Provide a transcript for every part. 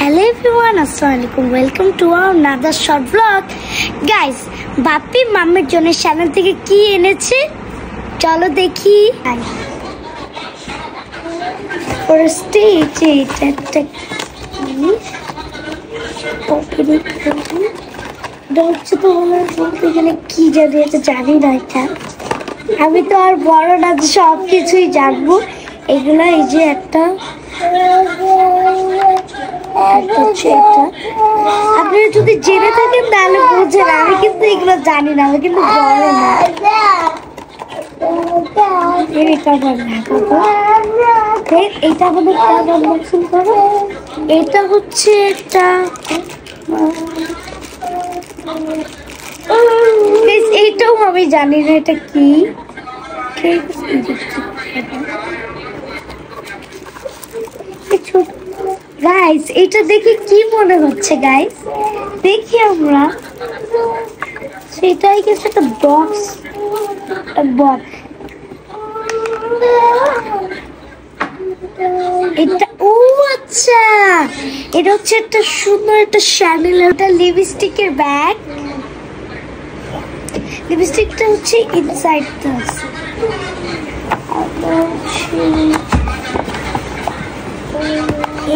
Hello everyone, Assalamualaikum. Welcome to our another short vlog. Guys, Bappi মাম্মির জন্য channel থেকে কি এনেছে চলো দেখি। ফার্স্টে এটা ওপেনিং করব। দেখছো তো বলতে গেলে কি জানি এটা জানি না এটা। আমি তো আর বড় না সব কিছুই জানবো। এগুলো এই যে একটা আপনারা যদি জেনে থাকেন তাহলে বুঝেন, আমি কিন্তু এগুলো জানি না, আমি কিন্তু বড় না। এটা আনবক্সিং করো। এটা হচ্ছে একটা এইটাও আমি জানি না এটা কি। গাইস এটা দেখে কি মনে হচ্ছে? গাইস দেখি আমরা সেটাই কিছু একটা বক্স এটা। ও আচ্ছা, এটা হচ্ছে একটা সুন্দর একটা শ্যানেল, একটা লিপস্টিকের ব্যাগ। লিপস্টিকটা হচ্ছে ইনসাইড দিস।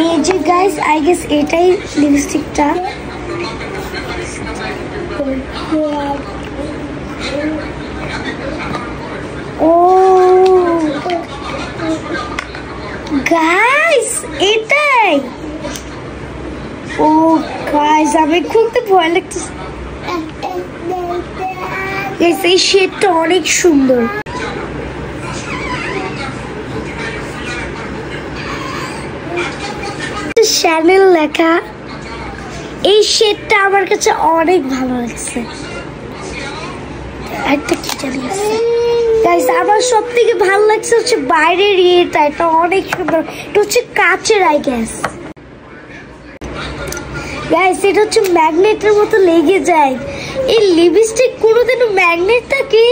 এই যে গাইস আই গেস এটাই লিপস্টিকটা। ও গাইস এটাই। ও গাইস আমি খুলতে ভয় লাগতেছে। এই শেডটা অনেক সুন্দর। চ্যানেল লেখা, এই শেডটা আমার কাছে অনেক ভালো লাগছে। একটা কি জানি আছে গাইস, আমার সব থেকে ভালো লাগছে হচ্ছে বাইরের এটা অনেক সুন্দর। এটা হচ্ছে কাচের আই গেস। গাইস এটা হচ্ছে ম্যাগনেটের মতো লেগে যায়। এই লিপস্টিক কোনোদিনও ম্যাগনেট থাকে।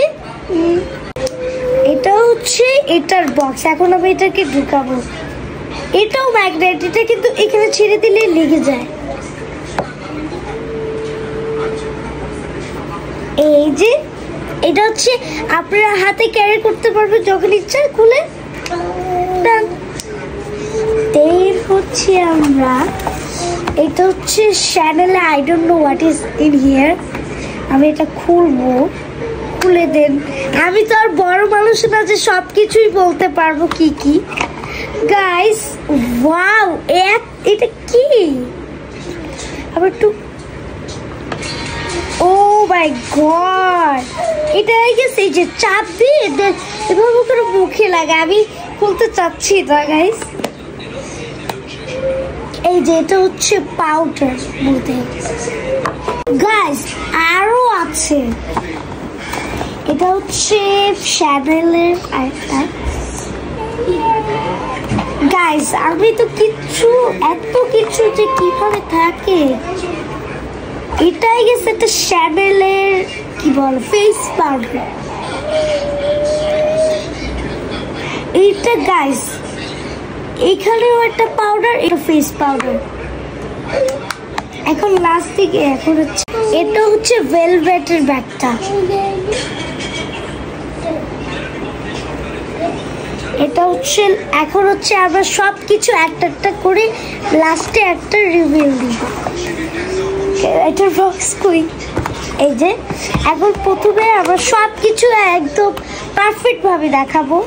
এটা হচ্ছে এটার বক্স। এখন আমি এটাকে ঢুকাবো। এটাও ম্যাগনেট, এটা কিন্তু এখানে ছেড়ে দিলে লেগে যায়। এই যে এটা হচ্ছে আপনারা হাতে ক্যারি করতে পারবেন যখন ইচ্ছা খুলে। হচ্ছে আমরা এটা হচ্ছে চ্যানেলে I don't know what is in here. আমি এটা খুলবো, খুলে দেন। আমি তো আর বড় মানুষ না যে সব কিছুই বলতে পারবো কি কি। গাইস ওয়াও, এটা কি? আবার একটু ও মাই গড, এটা গেছে এই যে চাপ দিয়ে এভাবে করে মুখে লাগে। আমি খুলতে চাচ্ছি না গাইস। এই যে এটা হচ্ছে পাউডার বলতে গাইস, আরো আছে। এটা হচ্ছে শ্যানেলের গাইস। আমি তো এত কিছু যে কিভাবে থাকে। এটাই গেছে একটা শ্যানেলের কি বলে ফেস পাউডার। এইটা গাইস এখানেও একটা পাউডার, এটা ফেস পাউডার। এখন লাস্ট থেকে এখন হচ্ছে এটা হচ্ছে ভেলভেটের ব্যাগটা। এটা হচ্ছে এখন হচ্ছে আমরা সবকিছু একটা একটা করে লাস্টে একটা রিভিউ দিব। এটার বক্স কই? এই যে এখন প্রথমে আমরা সবকিছু একদম পারফেক্ট ভাবে দেখাবো।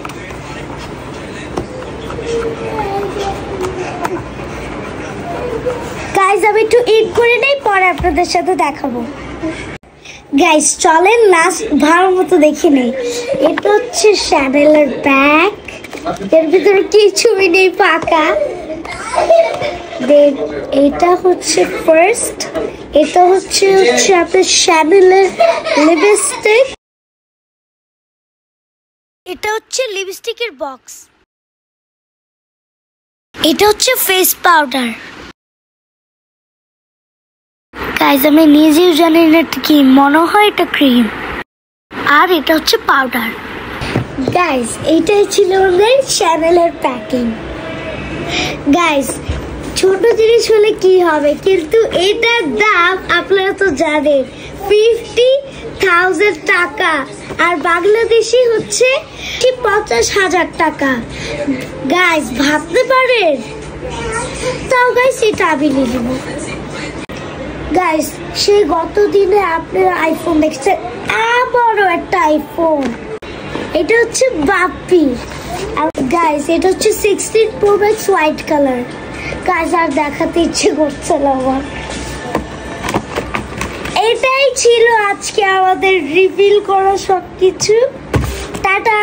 গাইস আমি একটু ইট করে নেই, পরে আপনাদের সাথে দেখাবো। গাইস চলেন লাস্ট ভালো মতো দেখে নেই। এটা হচ্ছে শ্যানেলের ব্যাগ, এর ভিতরে কিছুই নেই, ফাঁকা। এটা হচ্ছে ফার্স্ট, এটা হচ্ছে আপনার শ্যানেলের লিপস্টিক। এটা হচ্ছে লিপস্টিকের বক্স। এটা হচ্ছে ফেস পাউডার। গাইস আমি নিজেও জানি না এটা কি, মনে হয় এটা ক্রিম। আর এটা হচ্ছে পাউডার। গাইস এইটাই ছিল আমাদের চ্যানেলের প্যাকিং। গাইস ছোট জিনিস হলে কি হবে, কিন্তু এটার দাম আপনারা তো জানেন 50,000 টাকা, আর বাংলাদেশি হচ্ছে 50,000 টাকা। গাইস ভাবতে পারেন, তাও গাইস এটা আমি নিয়ে নেব। গাইস সেই গত দিনে আপনারা আইফোন দেখছেন, আবারও একটা আইফোন, এটা হচ্ছে বাপ্পি। গাইস এটা হচ্ছে 16 Pro Max white colour. Guys আর দেখাতে ইচ্ছে করছে না আমার। এটাই ছিল আজকে আমাদের রিভিল করা সবকিছু। টাটা।